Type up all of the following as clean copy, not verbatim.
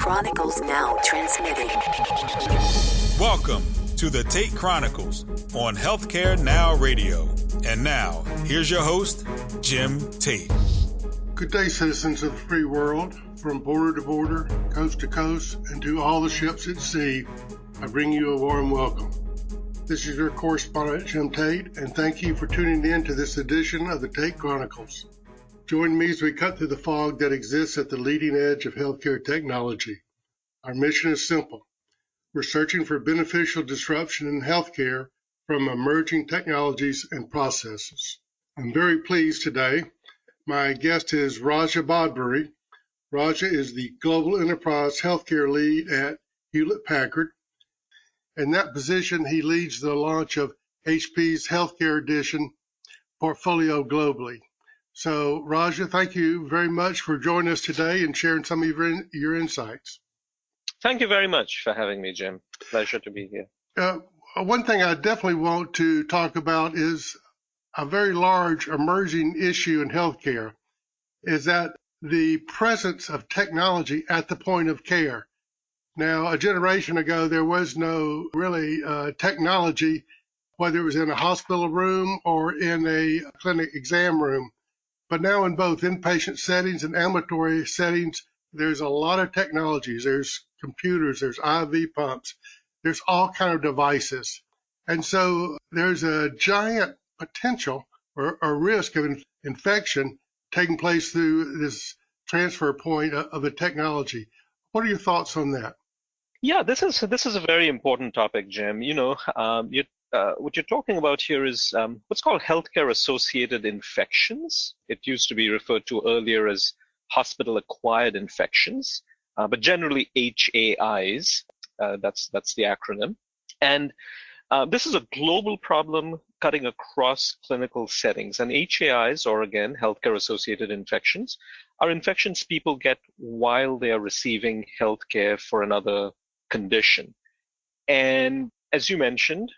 Chronicles now transmitting. Welcome to the Tate Chronicles on Healthcare Now Radio. And now, here's your host, Jim Tate. Good day, citizens of the free world. From border to border, coast to coast, and to all the ships at sea, I bring you a warm welcome. This is your correspondent, Jim Tate, and thank you for tuning in to this edition of the Tate Chronicles. Join me as we cut through the fog that exists at the leading edge of healthcare technology. Our mission is simple. We're searching for beneficial disruption in healthcare from emerging technologies and processes. I'm very pleased today. My guest is Raja Bhadury. Raja is the Global Enterprise Healthcare Lead at Hewlett-Packard. In that position, he leads the launch of HP's Healthcare Edition portfolio globally. So, Raja, thank you very much for joining us today and sharing some of your insights. Thank you very much for having me, Jim. Pleasure to be here. One thing I definitely want to talk about is a very large emerging issue in healthcare, is that the presence of technology at the point of care. Now, a generation ago, there was no really technology, whether it was in a hospital room or in a clinic exam room. But now in both inpatient settings and ambulatory settings, there's a lot of technologies. There's computers, there's IV pumps, there's all kind of devices. And so there's a giant potential or risk of infection taking place through this transfer point of the technology. What are your thoughts on that? Yeah, this is a very important topic, Jim. What you're talking about here is what's called healthcare-associated infections. It used to be referred to earlier as hospital-acquired infections, but generally HAIs. That's the acronym. And this is a global problem cutting across clinical settings. And HAIs, or again, healthcare-associated infections, are infections people get while they are receiving healthcare for another condition. And as you mentioned,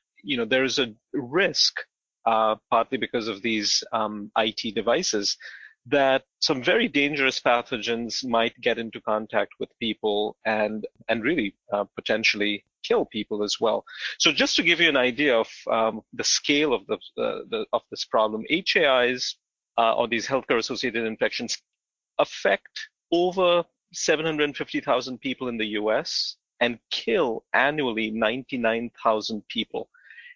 there is a risk, partly because of these IT devices, that some very dangerous pathogens might get into contact with people and really potentially kill people as well. So just to give you an idea of the scale of of this problem, HAIs, or these healthcare-associated infections, affect over 750,000 people in the US and kill annually 99,000 people.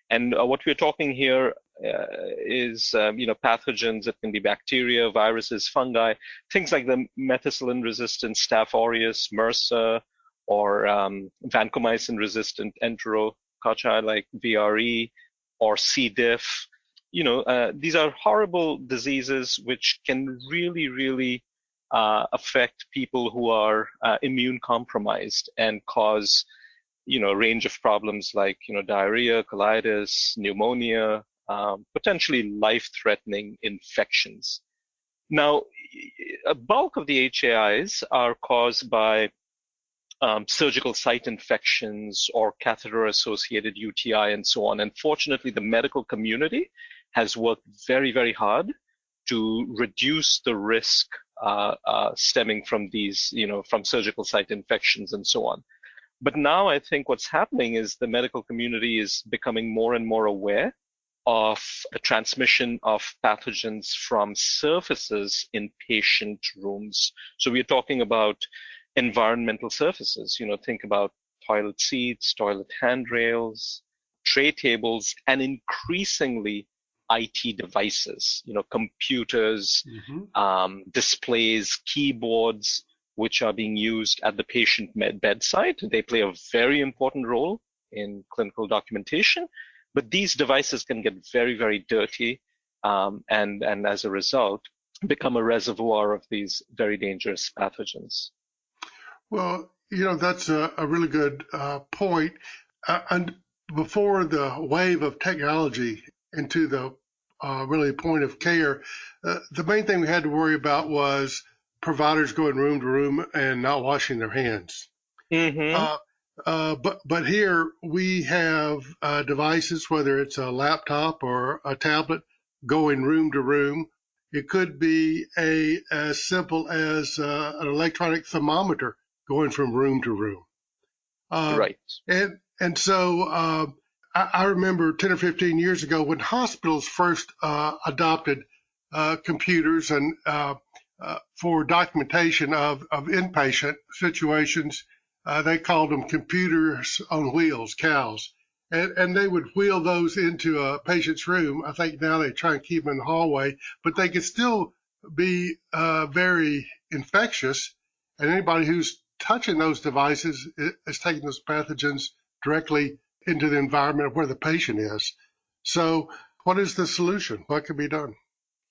And what we're talking here is pathogens that can be bacteria, viruses, fungi, things like the methicillin-resistant Staph aureus, MRSA, or vancomycin-resistant enterococci like VRE or C. diff. These are horrible diseases which can really affect people who are immune compromised and cause a range of problems like diarrhea, colitis, pneumonia, potentially life-threatening infections. Now, a bulk of the HAIs are caused by surgical site infections or catheter-associated UTI and so on. And fortunately, the medical community has worked very hard to reduce the risk stemming from these, from surgical site infections and so on. But now I think what's happening is the medical community is becoming more and more aware of the transmission of pathogens from surfaces in patient rooms. So we're talking about environmental surfaces. Think about toilet seats, toilet handrails, tray tables, and increasingly IT devices, computers, displays, keyboards, which are being used at the patient bedside. They play a very important role in clinical documentation, but these devices can get very dirty and as a result become a reservoir of these very dangerous pathogens. Well, that's a really good point. And before the wave of technology into the really point of care, the main thing we had to worry about was providers going room to room and not washing their hands. But here we have devices, whether it's a laptop or a tablet, going room to room. It could be as simple as an electronic thermometer going from room to room. Right. And so I remember 10 or 15 years ago when hospitals first adopted computers and for documentation of inpatient situations. They called them computers on wheels, CALs. And they would wheel those into a patient's room. I think now they try and keep them in the hallway, but they could still be very infectious. And anybody who's touching those devices is taking those pathogens directly into the environment where the patient is. So what is the solution? What can be done?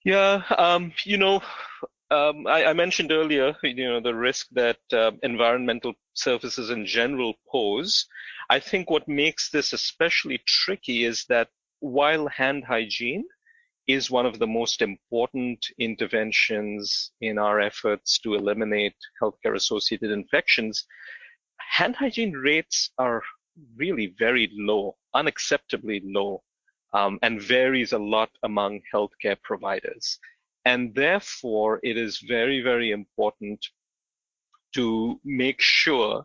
Yeah, I mentioned earlier, the risk that environmental surfaces in general pose. I think what makes this especially tricky is that while hand hygiene is one of the most important interventions in our efforts to eliminate healthcare-associated infections, hand hygiene rates are really very low, unacceptably low, and varies a lot among healthcare providers. And therefore, it is very, very important to make sure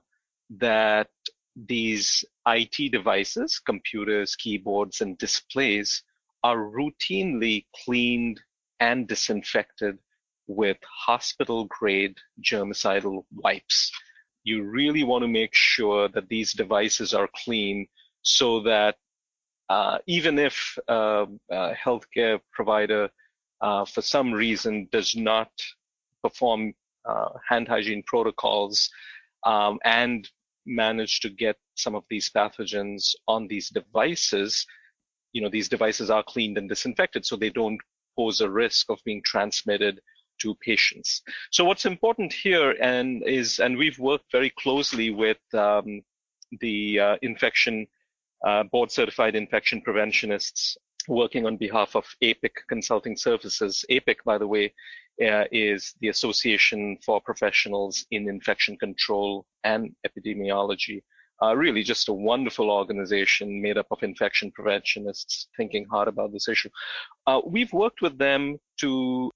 that these IT devices, computers, keyboards, and displays are routinely cleaned and disinfected with hospital-grade germicidal wipes. You really want to make sure that these devices are clean so that even if a healthcare provider for some reason does not perform hand hygiene protocols and manage to get some of these pathogens on these devices, these devices are cleaned and disinfected so they don't pose a risk of being transmitted to patients. So what's important here and we've worked very closely with the board certified infection preventionists working on behalf of APIC Consulting Services. APIC, by the way, is the Association for Professionals in Infection Control and Epidemiology. Really just a wonderful organization made up of infection preventionists thinking hard about this issue. We've worked with them to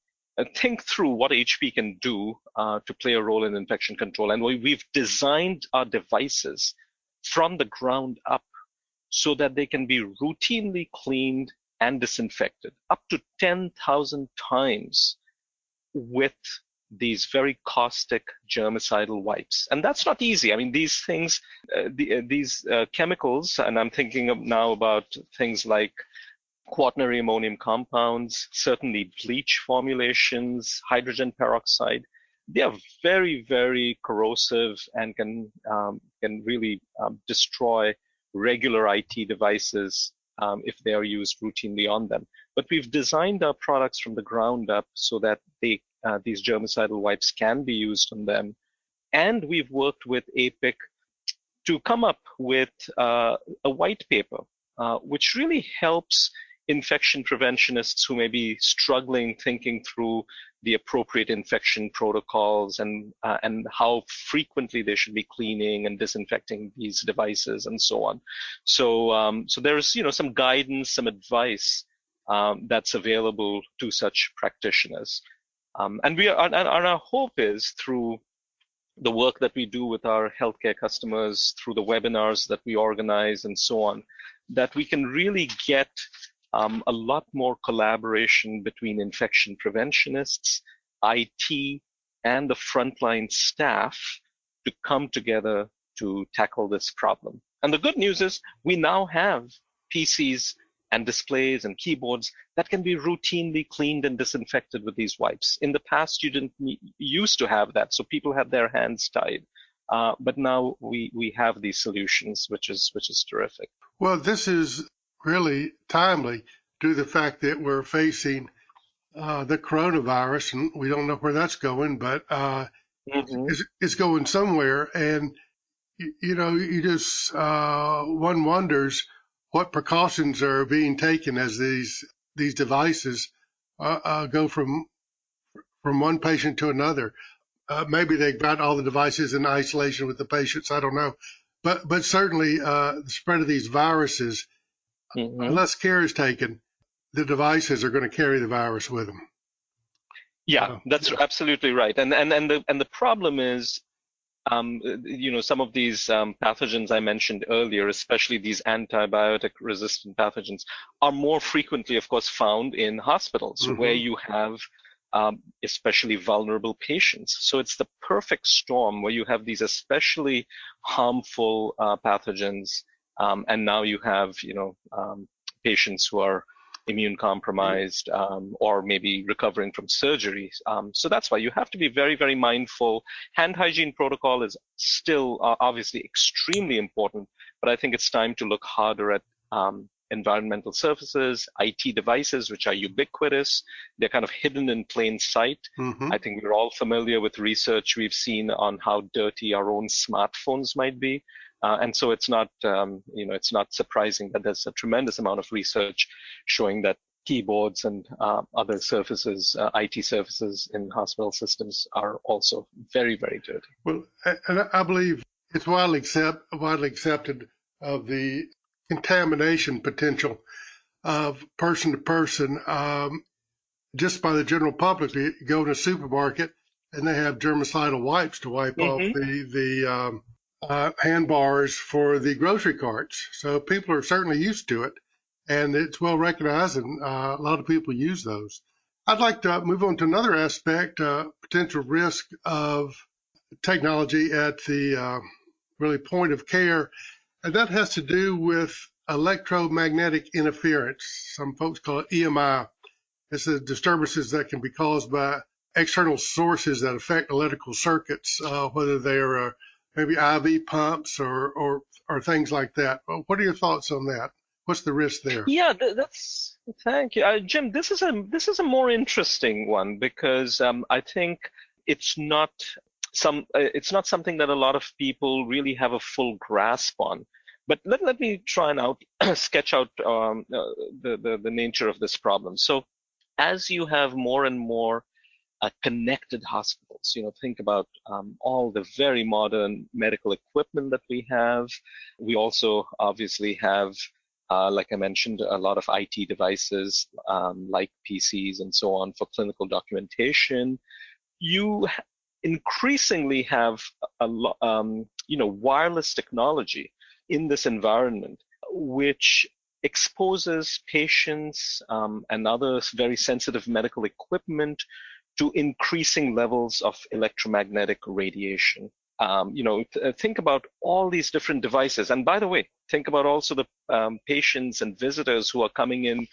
think through what HP can do to play a role in infection control. And we've designed our devices from the ground up so that they can be routinely cleaned and disinfected up to 10,000 times with these very caustic germicidal wipes. And that's not easy. I mean, these things, these chemicals, and I'm thinking now about things like quaternary ammonium compounds, certainly bleach formulations, hydrogen peroxide. They are very, very corrosive and can really destroy regular IT devices if they are used routinely on them. But we've designed our products from the ground up so that these germicidal wipes can be used on them. And we've worked with APIC to come up with a white paper, which really helps infection preventionists who may be struggling thinking through the appropriate infection protocols and how frequently they should be cleaning and disinfecting these devices and so on. So there's some guidance, some advice that's available to such practitioners. And our hope is through the work that we do with our healthcare customers, through the webinars that we organize and so on, that we can really get a lot more collaboration between infection preventionists, IT, and the frontline staff to come together to tackle this problem. And the good news is we now have PCs and displays and keyboards that can be routinely cleaned and disinfected with these wipes. In the past, you didn't used to have that, so people had their hands tied. But now we have these solutions, which is terrific. Well, this is really timely due to the fact that we're facing the coronavirus, and we don't know where that's going, but it's going somewhere. And you just one wonders what precautions are being taken as these devices go from one patient to another. Maybe they've got all the devices in isolation with the patients. I don't know, but certainly the spread of these viruses, unless care is taken, the devices are going to carry the virus with them. Yeah, that's absolutely right. And the problem is Some of these pathogens I mentioned earlier, especially these antibiotic-resistant pathogens, are more frequently, of course, found in hospitals where you have especially vulnerable patients. So it's the perfect storm where you have these especially harmful pathogens, and now you have, patients who are immune compromised or maybe recovering from surgery. So that's why you have to be very, very mindful. Hand hygiene protocol is still obviously extremely important, but I think it's time to look harder at environmental surfaces, IT devices, which are ubiquitous. They're kind of hidden in plain sight. I think we're all familiar with research we've seen on how dirty our own smartphones might be. And so it's not, it's not surprising that there's a tremendous amount of research showing that keyboards and other surfaces, IT surfaces in hospital systems are also very, very dirty. Well, and I believe it's widely accepted of the contamination potential of person to person just by the general public. You go to a supermarket and they have germicidal wipes to wipe off the handbars for the grocery carts. So people are certainly used to it, and it's well recognized, and a lot of people use those. I'd like to move on to another aspect, potential risk of technology at the really point of care, and that has to do with electromagnetic interference. Some folks call it EMI. It's the disturbances that can be caused by external sources that affect electrical circuits, whether they are maybe IV pumps or things like that. What are your thoughts on that? What's the risk there? Yeah, thank you, Jim. This is a more interesting one because I think it's not something that a lot of people really have a full grasp on. But let me try and sketch out the nature of this problem. So as you have more and more connected hospitals, think about all the very modern medical equipment that we have. We also obviously have, like I mentioned, a lot of IT devices like PCs and so on for clinical documentation. You increasingly have wireless technology in this environment, which exposes patients and other very sensitive medical equipment to increasing levels of electromagnetic radiation. Think about all these different devices. And by the way, think about also the patients and visitors who are coming in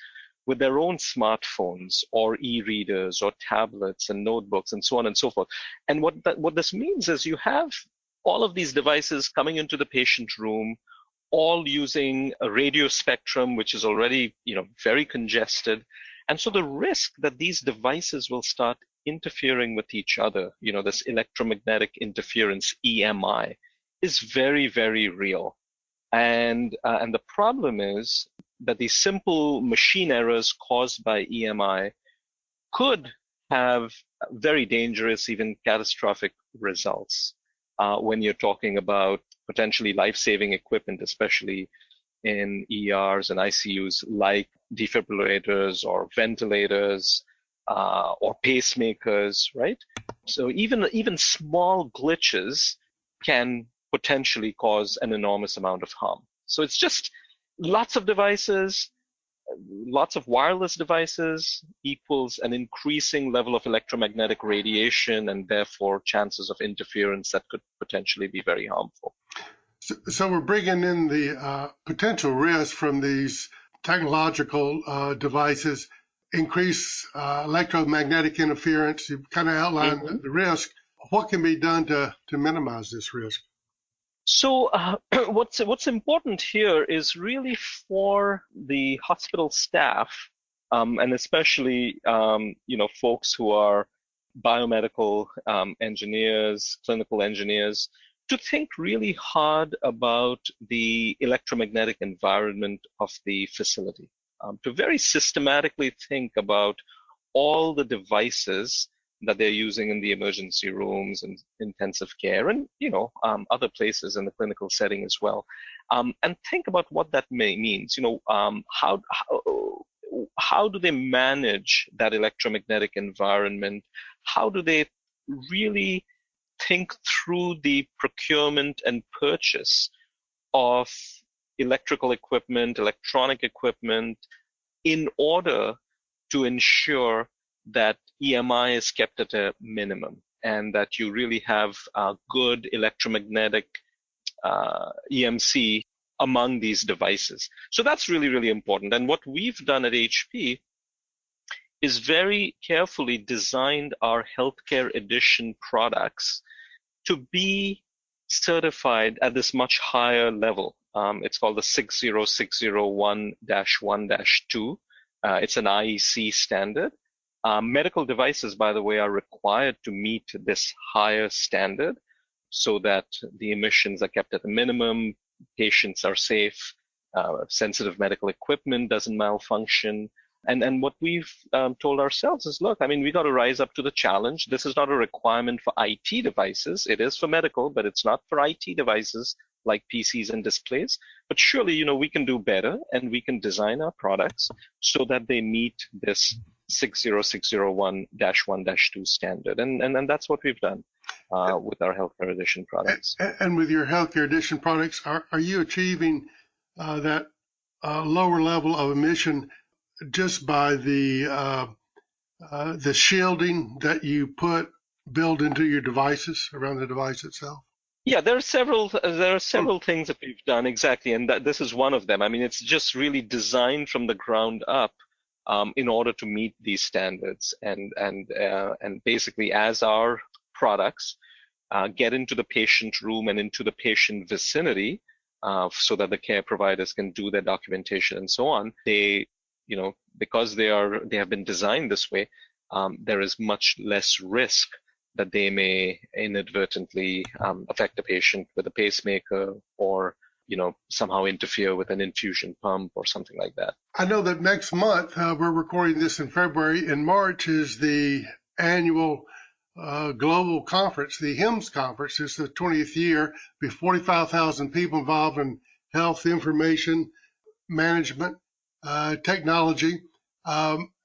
with their own smartphones or e-readers or tablets and notebooks and so on and so forth. And what this means is you have all of these devices coming into the patient room, all using a radio spectrum, which is already, very congested. And so the risk that these devices will start interfering with each other, this electromagnetic interference, EMI, is very, very real. And the problem is that these simple machine errors caused by EMI could have very dangerous, even catastrophic results when you're talking about potentially life-saving equipment, especially in ERs and ICUs, like defibrillators or ventilators or pacemakers, right? So even small glitches can potentially cause an enormous amount of harm. So it's just lots of devices, lots of wireless devices equals an increasing level of electromagnetic radiation and therefore chances of interference that could potentially be very harmful. So we're bringing in the potential risk from these technological devices, increase electromagnetic interference. You've kind of outlined the risk. What can be done to minimize this risk? So what's important here is really for the hospital staff, and especially folks who are biomedical engineers, clinical engineers, to think really hard about the electromagnetic environment of the facility, to very systematically think about all the devices that they're using in the emergency rooms and intensive care and, other places in the clinical setting as well. And think about what that means. How do they manage that electromagnetic environment? How do they really think through the procurement and purchase of electrical equipment, electronic equipment, in order to ensure that EMI is kept at a minimum and that you really have good electromagnetic EMC among these devices. So that's really, really important. And what we've done at HP is very carefully designed our healthcare edition products to be certified at this much higher level. It's called the 60601-1-2. It's an IEC standard. Medical devices, by the way, are required to meet this higher standard so that the emissions are kept at a minimum, patients are safe, sensitive medical equipment doesn't malfunction. And what we've told ourselves is, look, I mean, we got to rise up to the challenge. This is not a requirement for IT devices. It is for medical, but it's not for IT devices like PCs and displays. But surely, we can do better, and we can design our products so that they meet this 60601-1-2 standard. And that's what we've done with our Healthcare Edition products. And with your Healthcare Edition products, are you achieving that lower level of emission just by the shielding that you build into your devices around the device itself? Yeah, there are several things that we've done, exactly, and this is one of them. I mean, it's just really designed from the ground up in order to meet these standards, and basically, as our products get into the patient room and into the patient vicinity, so that the care providers can do their documentation and so on, they, because they have been designed this way, there is much less risk that they may inadvertently affect a patient with a pacemaker or, somehow interfere with an infusion pump or something like that. I know that next month, we're recording this in February. In March is the annual global conference, the HIMSS conference. It's the 20th year. Be 45,000 people involved in health information management, technology.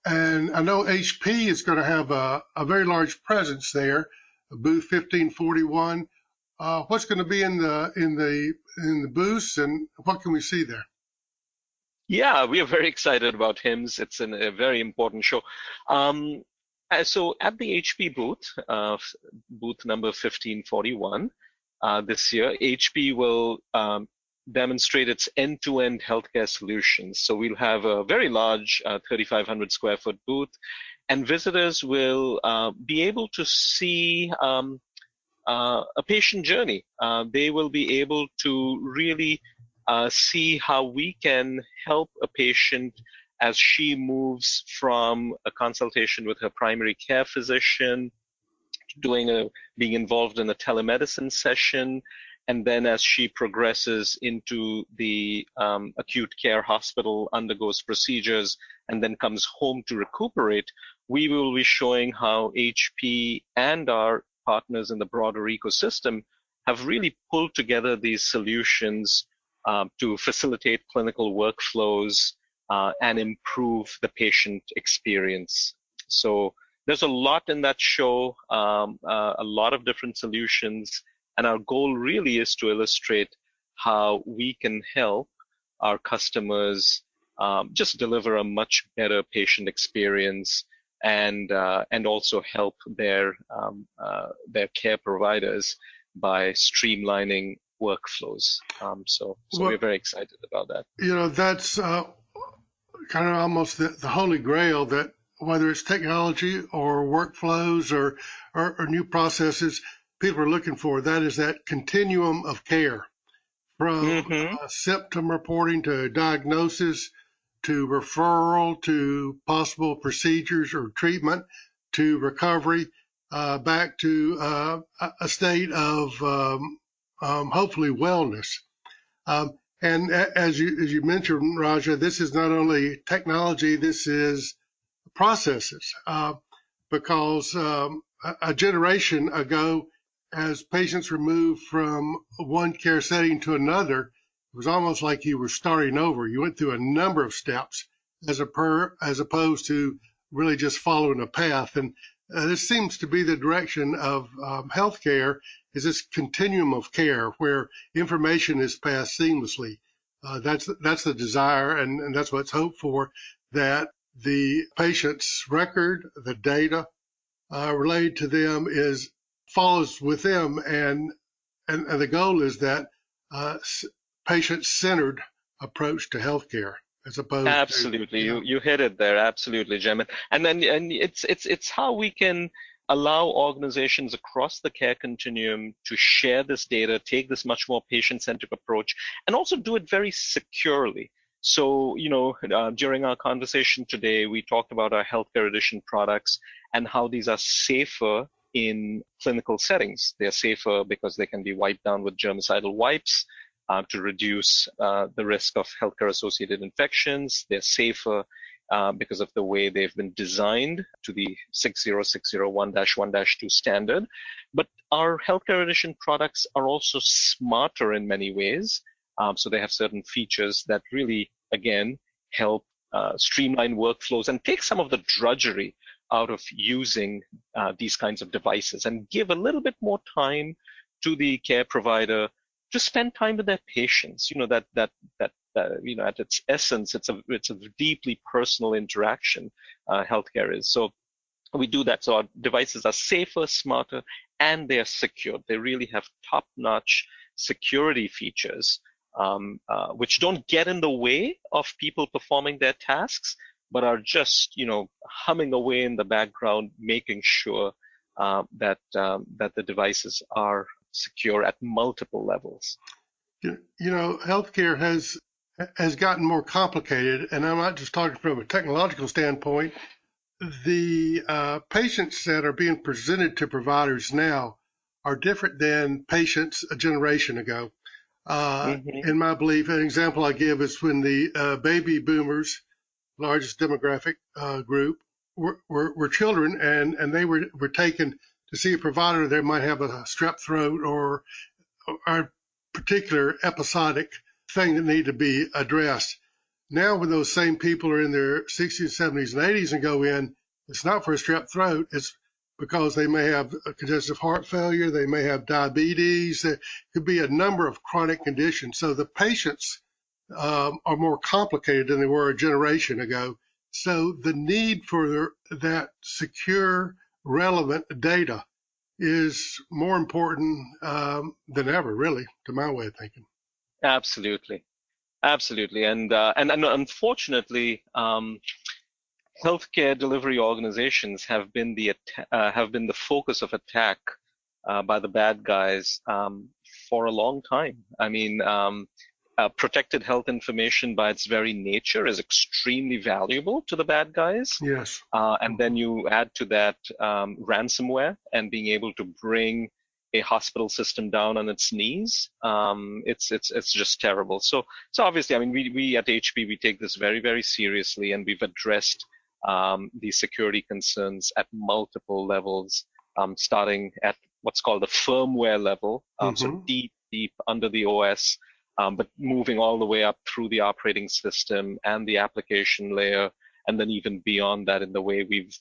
And I know HP is going to have a very large presence there, booth 1541. What's going to be in the booths, and what can we see there? Yeah, we are very excited about HIMSS. It's a very important show. So at the HP booth, booth number 1541, this year, HP will demonstrate its end-to-end healthcare solutions. So we'll have a very large 3,500 square foot booth, and visitors will be able to see a patient journey. They will be able to really see how we can help a patient as she moves from a consultation with her primary care physician, being involved in a telemedicine session, and then as she progresses into the acute care hospital, undergoes procedures, and then comes home to recuperate, we will be showing how HP and our partners in the broader ecosystem have really pulled together these solutions to facilitate clinical workflows and improve the patient experience. So there's a lot in that show, a lot of different solutions, and our goal really is to illustrate how we can help our customers just deliver a much better patient experience, and also help their care providers by streamlining workflows. So we're very excited about that. That's kind of almost the holy grail, that whether it's technology or workflows or new processes, people are looking for. That is that continuum of care, from symptom reporting to diagnosis, to referral, to possible procedures or treatment, to recovery, back to a state of hopefully wellness. And as you mentioned, Raja, this is not only technology, this is processes, because a generation ago, as patients were moved from one care setting to another, it was almost like you were starting over. You went through a number of steps as opposed to really just following a path. And this seems to be the direction of healthcare, is this continuum of care where information is passed seamlessly. That's the desire, and that's what's hoped for, that the patient's record, the data related to them follows with them, and the goal is that patient-centered approach to healthcare as opposed Absolutely. to You hit it there. Absolutely, Jim. And it's how we can allow organizations across the care continuum to share this data, take this much more patient-centric approach, and also do it very securely. So, during our conversation today, we talked about our Healthcare Edition products and how these are safer in clinical settings. They're safer because they can be wiped down with germicidal wipes to reduce the risk of healthcare-associated infections. They're safer because of the way they've been designed to the 60601-1-2 standard. But our Healthcare Edition products are also smarter in many ways. So they have certain features that really, again, help streamline workflows and take some of the drudgery out of using these kinds of devices and give a little bit more time to the care provider to spend time with their patients. That at its essence, it's a deeply personal interaction. Healthcare is. So we do that. So our devices are safer, smarter, and they're secure. They really have top-notch security features, which don't get in the way of people performing their tasks, but are just, humming away in the background, making sure that the devices are secure at multiple levels. Healthcare has gotten more complicated, and I'm not just talking from a technological standpoint. The patients that are being presented to providers now are different than patients a generation ago. In my belief, an example I give is when the baby boomers, largest demographic group, were children, and they were taken to see a provider that might have a strep throat or a particular episodic thing that needed to be addressed. Now, when those same people are in their 60s, 70s, and 80s and go in, it's not for a strep throat. It's because they may have a congestive heart failure, they may have diabetes, there could be a number of chronic conditions. So the patients are more complicated than they were a generation ago. So the need for that secure, relevant data is more important than ever, really, to my way of thinking. Absolutely. And unfortunately, healthcare delivery organizations have been the focus of attack by the bad guys for a long time. I mean, protected health information by its very nature is extremely valuable to the bad guys. Yes. And then you add to that ransomware and being able to bring a hospital system down on its knees. It's just terrible. So obviously, I mean, we at HP, we take this very, very seriously, and we've addressed these security concerns at multiple levels, starting at what's called the firmware level, so deep under the OS, but moving all the way up through the operating system and the application layer, and then even beyond that in the way we've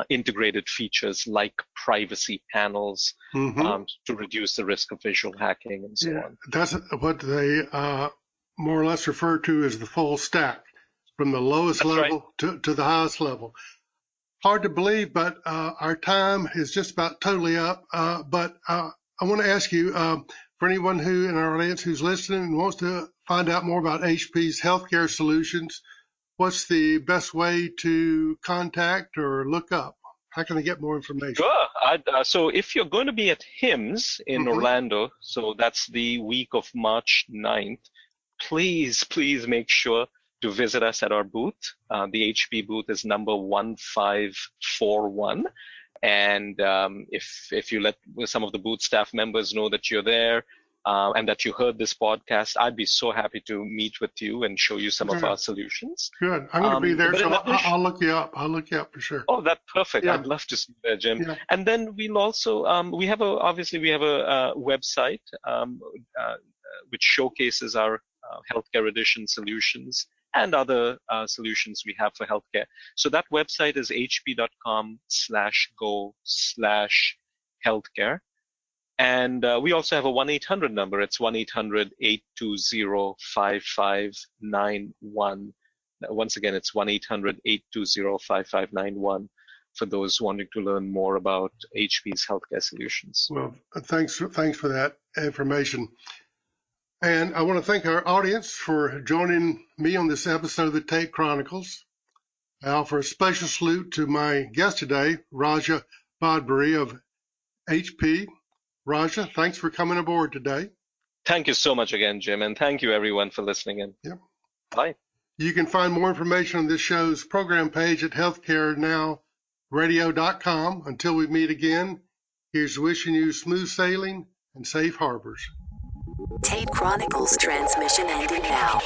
integrated features like privacy panels to reduce the risk of visual hacking and so on. That's what they more or less refer to as the full stack, from the lowest level to the highest level. Hard to believe, but our time is just about totally up. But I want to ask you, for anyone who in our audience who's listening and wants to find out more about HP's healthcare solutions, what's the best way to contact or look up? How can they get more information? Sure. So if you're going to be at HIMSS in Orlando, so that's the week of March 9th, please make sure to visit us at our booth. The HP booth is number 1541. And if you let some of the booth staff members know that you're there and that you heard this podcast, I'd be so happy to meet with you and show you some of our solutions. Good. I'm going to be there, so I'll look you up. I'll look you up for sure. Oh, that's perfect. Yeah. I'd love to see you there, Jim. Yeah. And then we'll also, we have a website which showcases our Healthcare Edition solutions and other solutions we have for healthcare. So that website is hp.com/go/healthcare. And we also have a 1-800 number. It's 1-800-820-5591. Once again, it's 1-800-820-5591 for those wanting to learn more about HP's healthcare solutions. Well, thanks for that information. And I want to thank our audience for joining me on this episode of the Tate Chronicles. I offer a special salute to my guest today, Raja Bhadury of HP. Raja, thanks for coming aboard today. Thank you so much again, Jim, and thank you everyone for listening in. Yep. Bye. You can find more information on this show's program page at healthcarenowradio.com. Until we meet again, here's wishing you smooth sailing and safe harbors. Tate Chronicles transmission ending now.